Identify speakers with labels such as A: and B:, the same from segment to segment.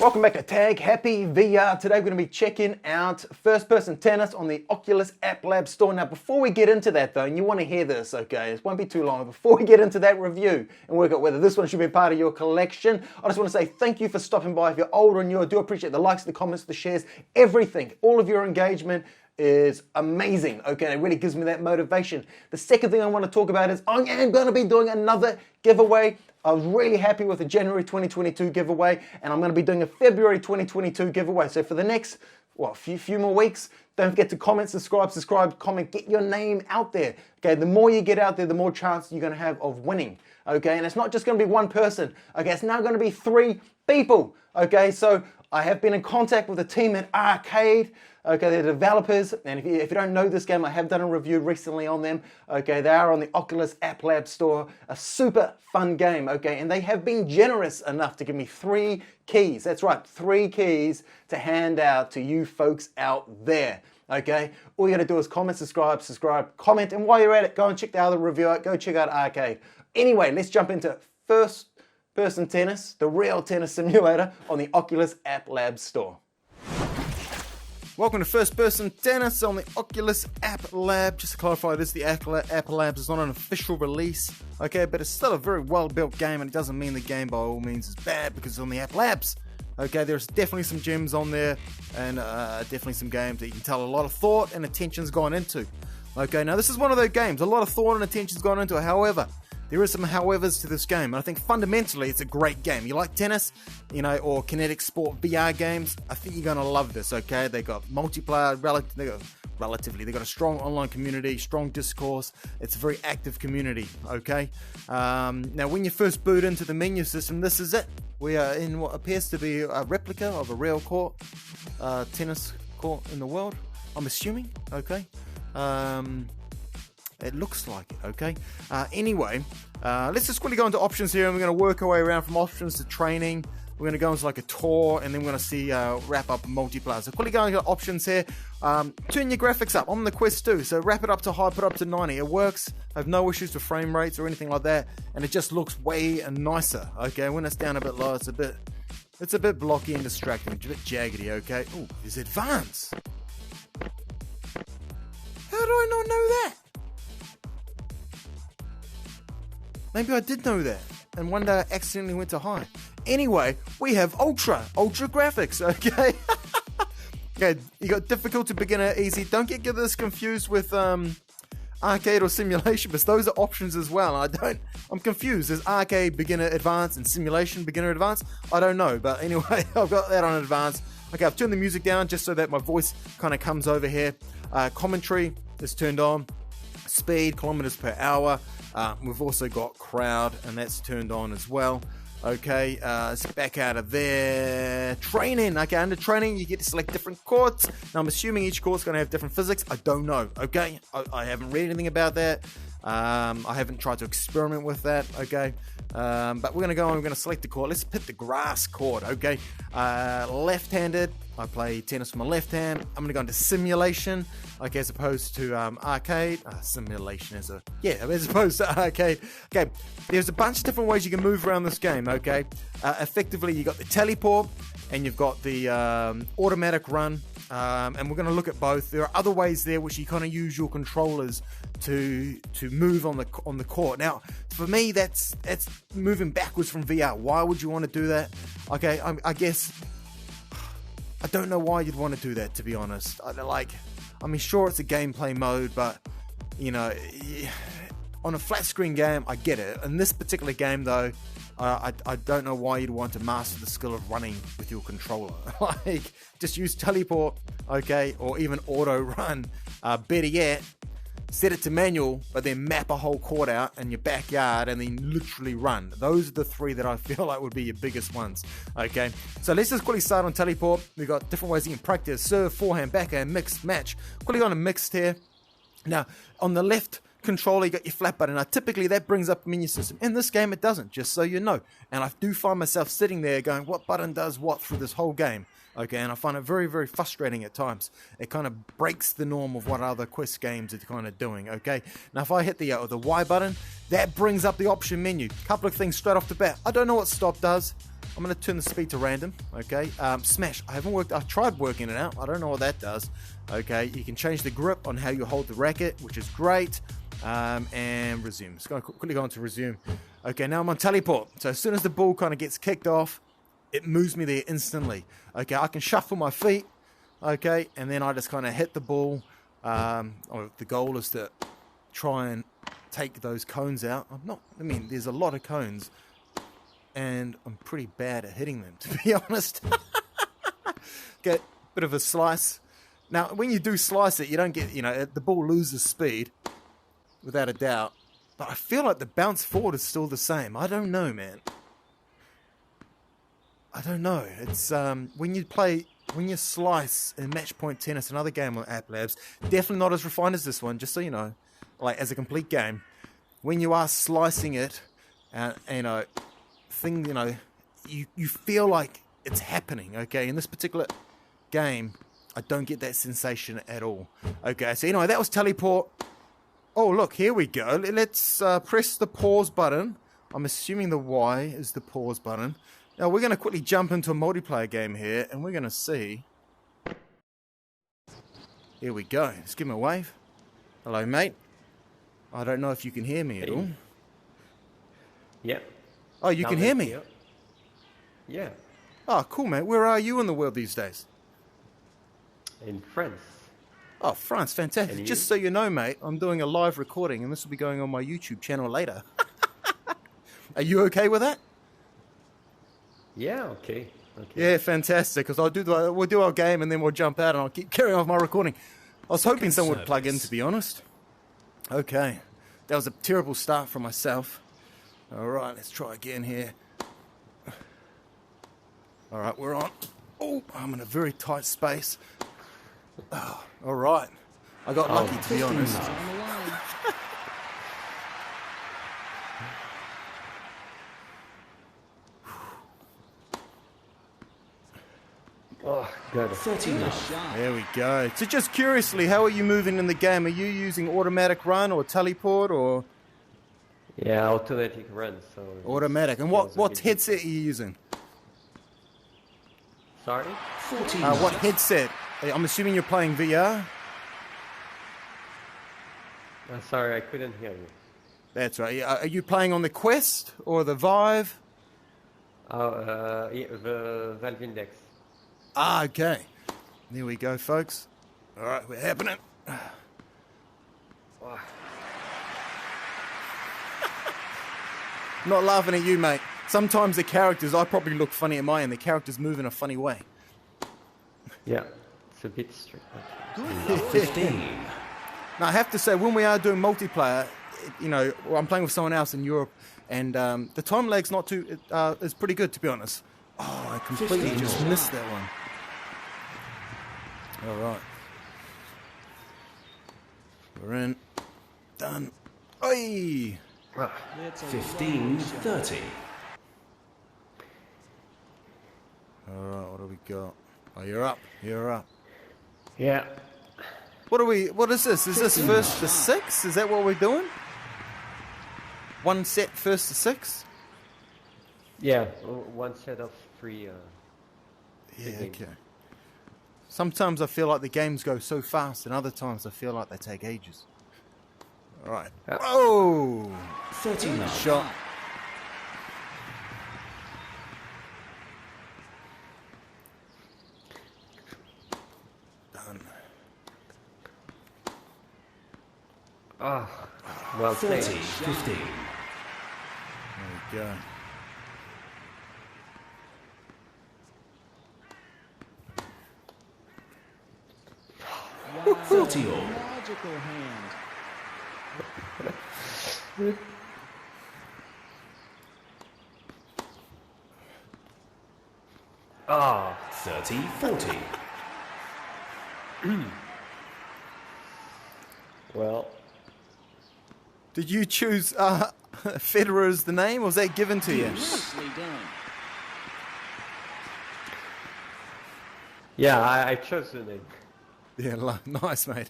A: Welcome back to Tag Happy VR. Today we're going to be checking out first-person tennis on the Oculus App Lab store. Now before we get into that though, and you want to hear this, okay, it won't be too long, before we get into that review and work out whether this one should be part of your collection, I just want to say thank you for stopping by. If you're old or new, I do appreciate the likes, the comments, the shares, everything, all of your engagement is amazing, okay? It really gives me that motivation. The second thing I want to talk about is I am going to be doing another giveaway. I was really happy with the January 2022 giveaway, and I'm going to be doing a February 2022 giveaway. So for the next, few more weeks, don't forget to comment, subscribe, comment, get your name out there. Okay, the more you get out there, the more chance you're going to have of winning. Okay, and it's not just going to be one person. Okay, it's now going to be 3 people. Okay, so I have been in contact with the team at Arcade. Okay, they're developers, and if you don't know this game, I have done a review recently on them. Okay, they are on the Oculus App Lab store, a super fun game, okay, and they have been generous enough to give me 3 keys. That's right, 3 keys to hand out to you folks out there, okay? All you gotta do is comment, subscribe, comment, and while you're at it, go and check the other review out, go check out Arcade. Anyway, let's jump into first-person tennis, the real tennis simulator on the Oculus App Lab store. Welcome to First Person Tennis on the Oculus App Lab. Just to clarify, this the App Lab is not an official release, okay, but it's still a very well-built game, and it doesn't mean the game by all means is bad because it's on the App Labs. Okay, there's definitely some gems on there, and definitely some games that you can tell a lot of thought and attention's gone into. Okay, now this is one of those games, a lot of thought and attention's gone into it. However, there is some howevers to this game, and I think fundamentally it's a great game. You like tennis, or kinetic sport VR games, I think you're going to love this, okay? They got multiplayer, they got a strong online community, strong discourse. It's a very active community, okay? Now, when you first boot into the menu system, this is it. We are in what appears to be a replica of a real tennis court in the world, I'm assuming, okay? It looks like it, okay? Anyway, let's just quickly go into options here, and we're going to work our way around from options to training. We're going to go into like a tour, and then we're going to see wrap up multiplayer. So quickly going into options here. Turn your graphics up. I'm on the Quest 2, so wrap it up to high, put it up to 90. It works. I have no issues with frame rates or anything like that, and it just looks way nicer, okay? When it's down a bit low, it's a bit blocky and distracting, a bit jaggedy, okay? Ooh, it's advanced. How do I not know that? Maybe I did know that, and one day I accidentally went to high. Anyway, we have ultra graphics, okay? Okay, you got difficult to beginner, easy. Don't get this confused with arcade or simulation, because those are options as well. I'm confused. There's arcade, beginner, advanced, and simulation, beginner, advanced. I don't know, but anyway, I've got that on advanced. Okay, I've turned the music down just so that my voice kind of comes over here. Commentary is turned on. Speed, kilometers per hour. We've also got crowd, and that's turned on as well. Okay, let's back out of there. Training. Okay, under training, you get to select different courts. Now, I'm assuming each court's going to have different physics. I don't know. Okay, I haven't read anything about that. I haven't tried to experiment with that. Okay, but we're going to go and we're going to select the court. Let's pick the grass court. Okay, left-handed. I play tennis with my left hand. I'm going to go into simulation, okay, as opposed to arcade. Simulation as opposed to arcade. Okay, there's a bunch of different ways you can move around this game, okay? Effectively, you got the teleport, and you've got the automatic run, and we're going to look at both. There are other ways there which you kind of use your controllers to move on the court. Now, for me, that's moving backwards from VR. Why would you want to do that? Okay, I guess I don't know why you'd want to do that, to be honest. Sure, it's a gameplay mode, but on a flat screen game, I get it. In this particular game, though, I don't know why you'd want to master the skill of running with your controller. Just use teleport, okay, or even auto run. Better yet, set it to manual, but then map a whole court out in your backyard and then literally run. Those are the 3 that I feel like would be your biggest ones. Okay, so let's just quickly start on teleport. We've got different ways you can practice: serve, forehand, backhand, mixed, match. Quickly on a mixed here. Now, on the left controller, you got your flat button. Now, typically that brings up the menu system. In this game, it doesn't, just so you know. And I do find myself sitting there going, what button does what through this whole game? Okay, and I find it very, very frustrating at times. It kind of breaks the norm of what other Quest games are kind of doing, okay? Now, if I hit the Y button, that brings up the option menu. Couple of things straight off the bat. I don't know what stop does. I'm going to turn the speed to random, okay? Smash, I've tried working it out. I don't know what that does, okay? You can change the grip on how you hold the racket, which is great. And resume. It's going to quickly go on to resume. Okay, now I'm on teleport. So as soon as the ball kind of gets kicked off, it moves me there instantly. Okay, I can shuffle my feet, okay, and then I just kind of hit the ball. Or the goal is to try and take those cones out. There's a lot of cones, and I'm pretty bad at hitting them, to be honest. Get a bit of a slice. Now, when you do slice it, you don't get, the ball loses speed, without a doubt. But I feel like the bounce forward is still the same. I don't know, man. I don't know. It's when you slice in Match Point Tennis, another game on App Labs, definitely not as refined as this one, just so you know, like as a complete game. When you are slicing it, you feel like it's happening, okay? In this particular game, I don't get that sensation at all. Okay, so anyway, that was teleport. Oh, look, here we go. Let's press the pause button. I'm assuming the Y is the pause button. Now, we're going to quickly jump into a multiplayer game here, and we're going to see. Here we go. Let's give him a wave. Hello, mate. I don't know if you can hear me at all.
B: Yep.
A: Oh, you can hear me?
B: Here. Yeah.
A: Oh, cool, mate. Where are you in the world these days?
B: In France.
A: Oh, France, fantastic. Just so you know, mate, I'm doing a live recording, and this will be going on my YouTube channel later. Are you okay with that?
B: Yeah, okay.
A: Yeah, fantastic. Because we'll do our game, and then we'll jump out, and I'll keep carrying on with my recording. I was hoping someone would plug in, to be honest. Okay. That was a terrible start for myself. All right, let's try again here. All right, we're on. Oh, I'm in a very tight space. Oh, all right. I got lucky, to be honest.
B: Oh, good.
C: 39.
A: There we go. So just curiously, how are you moving in the game? Are you using automatic run or teleport or?
B: Yeah, automatic run. So
A: automatic. And what headset are you using?
B: Sorry?
C: 14.
A: What headset? I'm assuming you're playing VR?
B: Sorry, I couldn't hear you.
A: That's right. Are you playing on the Quest or the Vive?
B: The Valve Index.
A: Ah, okay. There we go, folks. All right, we're happening. Not laughing at you, mate. Sometimes the characters, I probably look funny at my end. The characters move in a funny way.
B: Yeah, it's a bit strict.
C: 15.
A: Now, I have to say, when we are doing multiplayer, I'm playing with someone else in Europe, and the time lag's not too, is pretty good, to be honest. Oh, I completely just missed that one. All right. We're in. Done. Oi!
C: 15, 30.
A: All right, what do we got? Oh, you're up. You're up.
B: Yeah.
A: What is this? Is this first to 6? Is that what we're doing? One set first to 6?
B: Yeah, one set of 3.
A: Yeah, okay. Sometimes I feel like the games go so fast, and other times I feel like they take ages. All right. Oh!
C: 39.
A: Shot. Done.
B: Well
C: 30,
B: played.
C: 15.
A: There we go.
C: Wow. 30 all.
D: Magical hand.
B: Ah,
C: 30, 40.
B: well,
A: Did you choose Federer as the name, or was that given to you?
D: Nicely done.
B: yeah, I chose the name.
A: Yeah, nice, mate.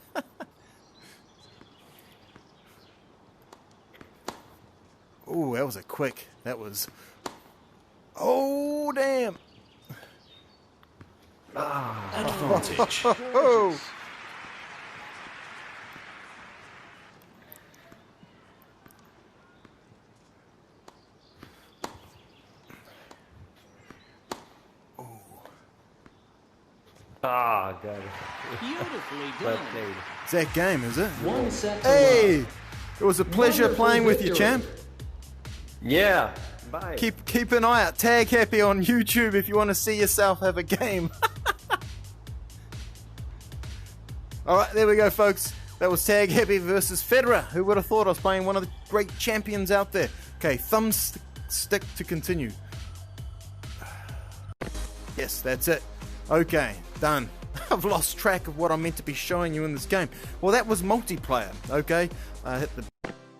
A: Oh, that was a quick. That was. Oh, Oh, damn.
C: Advantage.
A: Oh.
B: Ah, got it.
D: Beautifully
B: Well
D: done.
B: played.
A: It's that game, is it?
D: 1 set to
A: Hey,
D: love.
A: it was a pleasure
D: Wonderful
A: playing with you,
D: victory.
A: champ.
B: Yeah. Bye.
A: Keep an eye out. Tag Happy on YouTube if you want to see yourself have a game. All right, there we go, folks. That was Tag Happy versus Federer. Who would have thought I was playing one of the great champions out there? Okay, stick to continue. Yes, that's it. Okay, done. I've lost track of what I'm meant to be showing you in this game. Well, that was multiplayer. Okay, hit the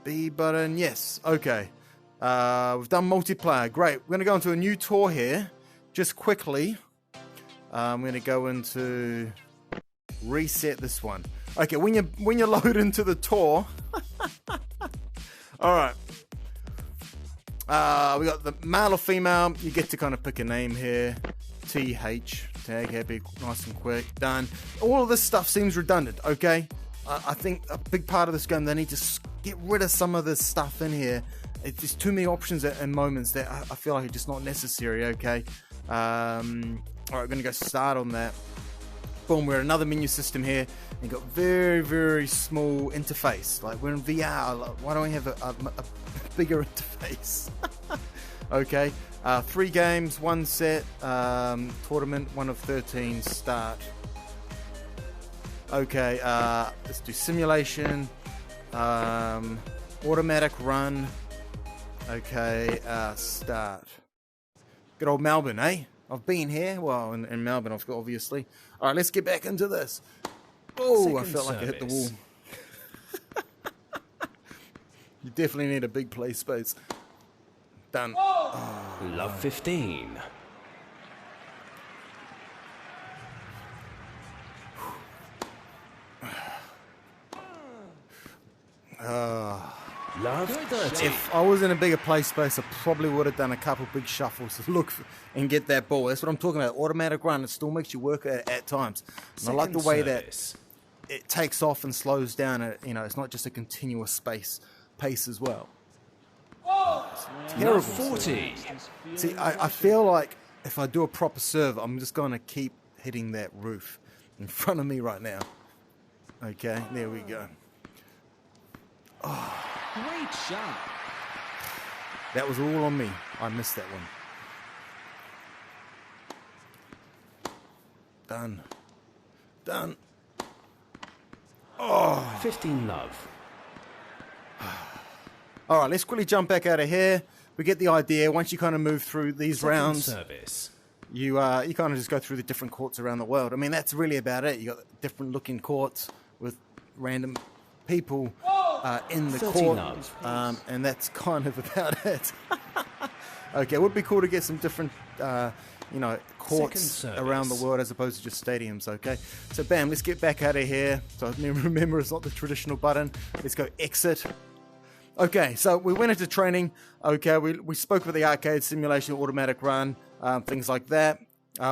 A: B button. Yes. Okay. We've done multiplayer. Great. We're going to go into a new tour here. Just quickly. I'm going to go into reset this one. Okay, when you load into the tour. All right. We got the male or female. You get to kind of pick a name here. TH. Tag Happy. Nice and quick. Done. All of this stuff seems redundant. Okay. I think a big part of this game, they need to get rid of some of this stuff in here. It's just too many options and moments that I feel like are just not necessary. Okay. All right, we're gonna go start on that. Boom, we're in another menu system here. And got very, very small interface. Like we're in VR. Like, why don't we have a bigger interface? Okay. 3 games, 1 set, tournament, 1 of 13, start. Okay, let's do simulation, automatic run. Okay, start. Good old Melbourne, eh? I've been here. Well, in Melbourne, obviously. All right, let's get back into this. Oh, I felt like I hit the wall. You definitely need a big play space. Done.
C: Love 15. Love 30.
A: If I was in a bigger play space, I probably would have done a couple big shuffles to look and get that ball. That's what I'm talking about. Automatic run. It still makes you work at times. And I like the way that it takes off and slows down. It's not just a continuous pace as well.
C: Love 40.
A: See, I feel like if I do a proper serve, I'm just going to keep hitting that roof in front of me right now. Okay, there we go.
D: Great shot.
A: That was all on me. I missed that one. Done. Done.
C: 15 love.
A: All right, let's quickly jump back out of here. We get the idea. Once you kind of move through these rounds,
C: Service.
A: you kind of just go through the different courts around the world. I mean, that's really about it. You got different looking courts with random people in the
C: 30
A: court,
C: love.
A: and that's kind of about it. Okay, it would be cool to get some different, courts
C: Second
A: around the
C: service.
A: world as opposed to just stadiums. Okay, so bam, let's get back out of here. So remember, it's not the traditional button. Let's go exit. Okay, so we went into training. Okay, we spoke about the arcade simulation, automatic run, things like that.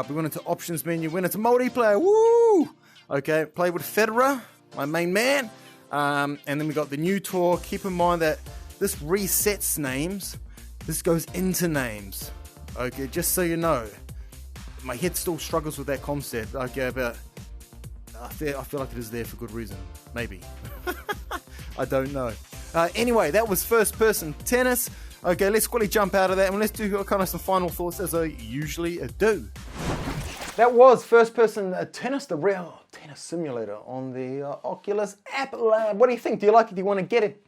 A: We went into options menu, went into multiplayer. Woo! Okay, played with Federer, my main man. And then we got the new tour. Keep in mind that this resets names. This goes into names. Okay, just so you know. My head still struggles with that concept. Okay, but I feel like it is there for good reason. Maybe. I don't know. Anyway, that was first person tennis. Okay, let's quickly jump out of that and let's do kind of some final thoughts as I usually do. That was first person tennis, the real tennis simulator on the Oculus App Lab. What do you think? Do you like it? Do you want to get it?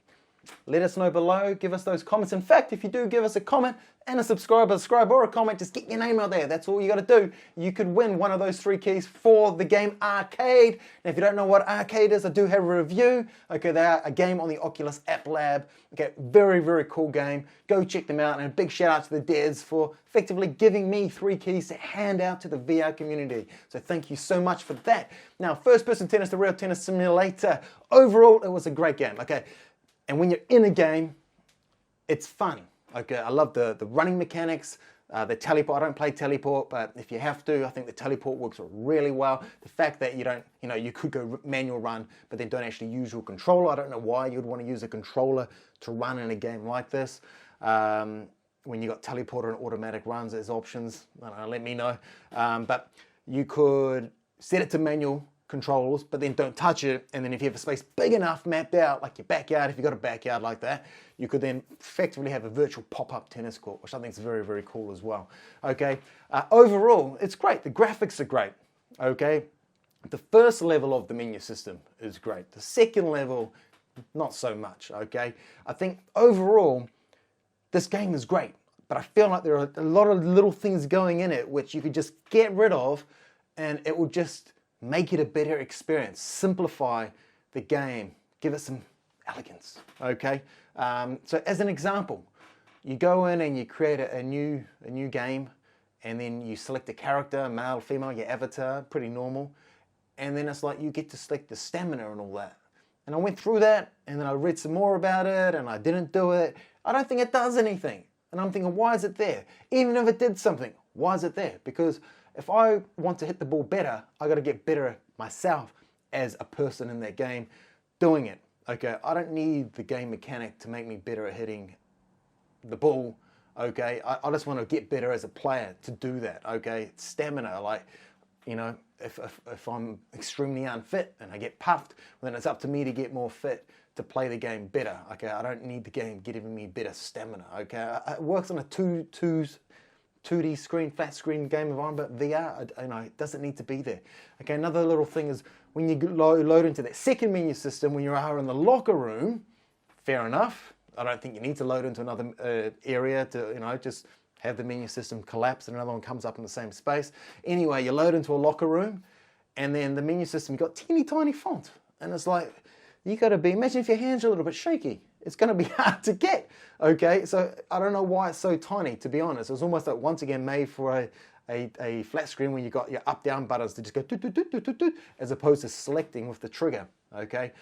A: Let us know below. Give us those comments. In fact, if you do give us a comment and a subscribe or a comment, just get your name out there. That's all you got to do. You could win one of those 3 keys for the game Arcade. Now, if you don't know what Arcade is, I do have a review. Okay, they are a game on the Oculus App Lab. Okay, very, very cool game. Go check them out. And a big shout out to the devs for effectively giving me 3 keys to hand out to the VR community. So thank you so much for that. Now, first person tennis, the real tennis simulator. Overall, it was a great game. Okay. And when you're in a game, it's fun. Okay, I love the running mechanics. The teleport, I don't play teleport, but if you have to, I think the teleport works really well. The fact that you don't, you could go manual run, but then don't actually use your controller. I don't know why you'd want to use a controller to run in a game like this. When you got teleporter and automatic runs as options, I don't know, let me know. But you could set it to manual controls, but then don't touch it. And then if you have a space big enough mapped out, like your backyard, if you've got a backyard like that, you could then effectively have a virtual pop-up tennis court, which I think is very, very cool as well. Okay, overall, it's great. The graphics are great. Okay, the first level of the menu system is great. The second level, not so much. Okay, I think overall, this game is great, but I feel like there are a lot of little things going in it which you could just get rid of, and it will just make it a better experience, simplify the game, give it some elegance, okay? So as an example, you go in and you create a new game, and then you select a character, male, female, your avatar, pretty normal, and then it's like you get to select the stamina and all that. And I went through that, and then I read some more about it, and I didn't do it. I don't think it does anything. And I'm thinking, why is it there? Even if it did something, why is it there? Because if I want to hit the ball better, I got to get better myself as a person in that game doing it. Okay, I don't need the game mechanic to make me better at hitting the ball. Okay, I just want to get better as a player to do that. Okay, stamina, like, if I'm extremely unfit and I get puffed, then it's up to me to get more fit to play the game better. Okay, I don't need the game giving me better stamina. Okay, it works on a 2D screen, flat screen game environment, but VR, it doesn't need to be there. Okay, another little thing is when you load into that second menu system, when you are in the locker room, fair enough. I don't think you need to load into another area to, just have the menu system collapse and another one comes up in the same space. Anyway, you load into a locker room, and then the menu system got teeny tiny font, and it's like, you got to imagine if your hands are a little bit shaky, it's going to be hard to get, okay? So I don't know why it's so tiny, to be honest. It's almost like, once again, made for a flat screen where you got your up-down buttons to just go doot, doot, doot, doot, doot, doot, as opposed to selecting with the trigger, okay?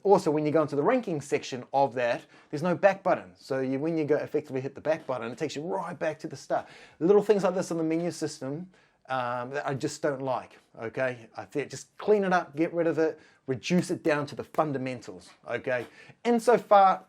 A: Also, when you go into the ranking section of that, there's no back button. So when you go effectively hit the back button, it takes you right back to the start. Little things like this on the menu system that I just don't like, okay? I think just clean it up, get rid of it, reduce it down to the fundamentals, okay? Insofar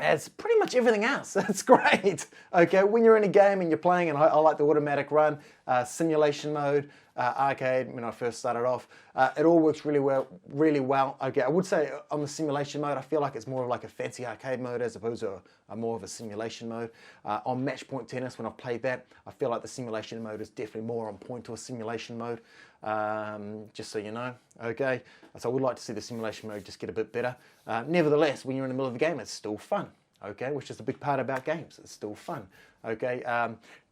A: as pretty much everything else, it's great, okay? When you're in a game and you're playing, and I like the automatic run, simulation mode, arcade, when I first started off, it all works really well, okay? I would say on the simulation mode, I feel like it's more of like a fancy arcade mode as opposed to a more of a simulation mode. On Match Point Tennis, when I've played that, I feel like the simulation mode is definitely more on point to a simulation mode, just so you know, okay? So I would like to see the simulation mode just get a bit better. Nevertheless, when you're in the middle of the game, it's still fun, okay? Which is the big part about games, it's still fun, okay?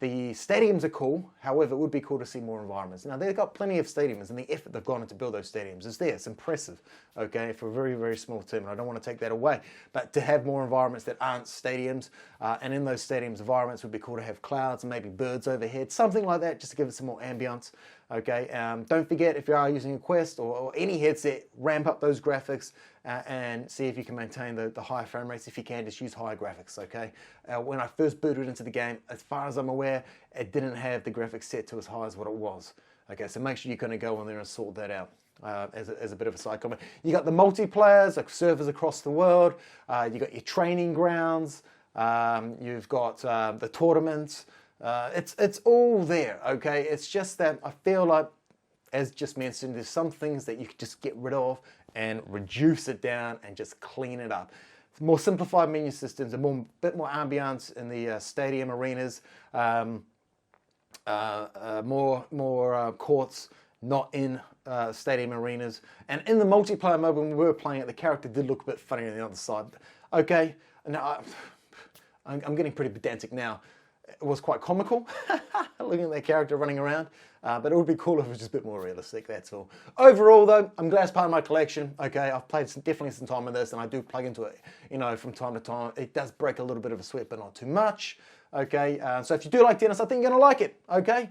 A: The stadiums are cool, however, it would be cool to see more environments. Now, they've got plenty of stadiums, and the effort they've gone into build those stadiums is there. It's impressive, okay, for a very, very small team, and I don't want to take that away. But to have more environments that aren't stadiums, and in those stadiums environments would be cool to have clouds and maybe birds overhead, something like that, just to give it some more ambience, okay? Don't forget, if you are using a Quest or any headset, ramp up those graphics and see if you can maintain the higher frame rates. If you can, just use higher graphics, okay? When I first booted into the game, as far as I'm aware, it didn't have the graphics set to as high as what it was. Okay, so make sure you're going to go on there and sort that out. As a bit of a side comment. You got the multiplayers, like servers across the world. You got your training grounds. You've got the tournaments. It's all there, okay? It's just that I feel like, as just mentioned, there's some things that you could just get rid of and reduce it down and just clean it up. More simplified menu systems, a bit more ambience in the stadium arenas, more courts, not in stadium arenas. And in the multiplayer mode, when we were playing it, the character did look a bit funny on the other side. Okay, now I'm getting pretty pedantic now. It was quite comical, looking at that character running around, but it would be cool if it was just a bit more realistic, that's all. Overall though, I'm glad it's part of my collection, okay? I've played definitely some time with this, and I do plug into it, from time to time. It does break a little bit of a sweat, but not too much, okay? So if you do like tennis, I think you're gonna like it, okay?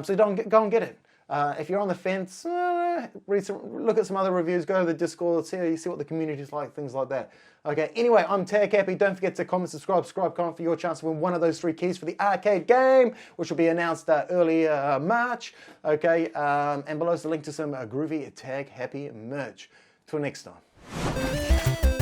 A: So go and get it. If you're on the fence, look at some other reviews, go to the Discord, see what the community's like, things like that. Okay, anyway, I'm Tag Happy. Don't forget to comment, subscribe, comment for your chance to win one of those 3 keys for the arcade game, which will be announced early March. Okay, and below is the link to some groovy Tag Happy merch. Till next time.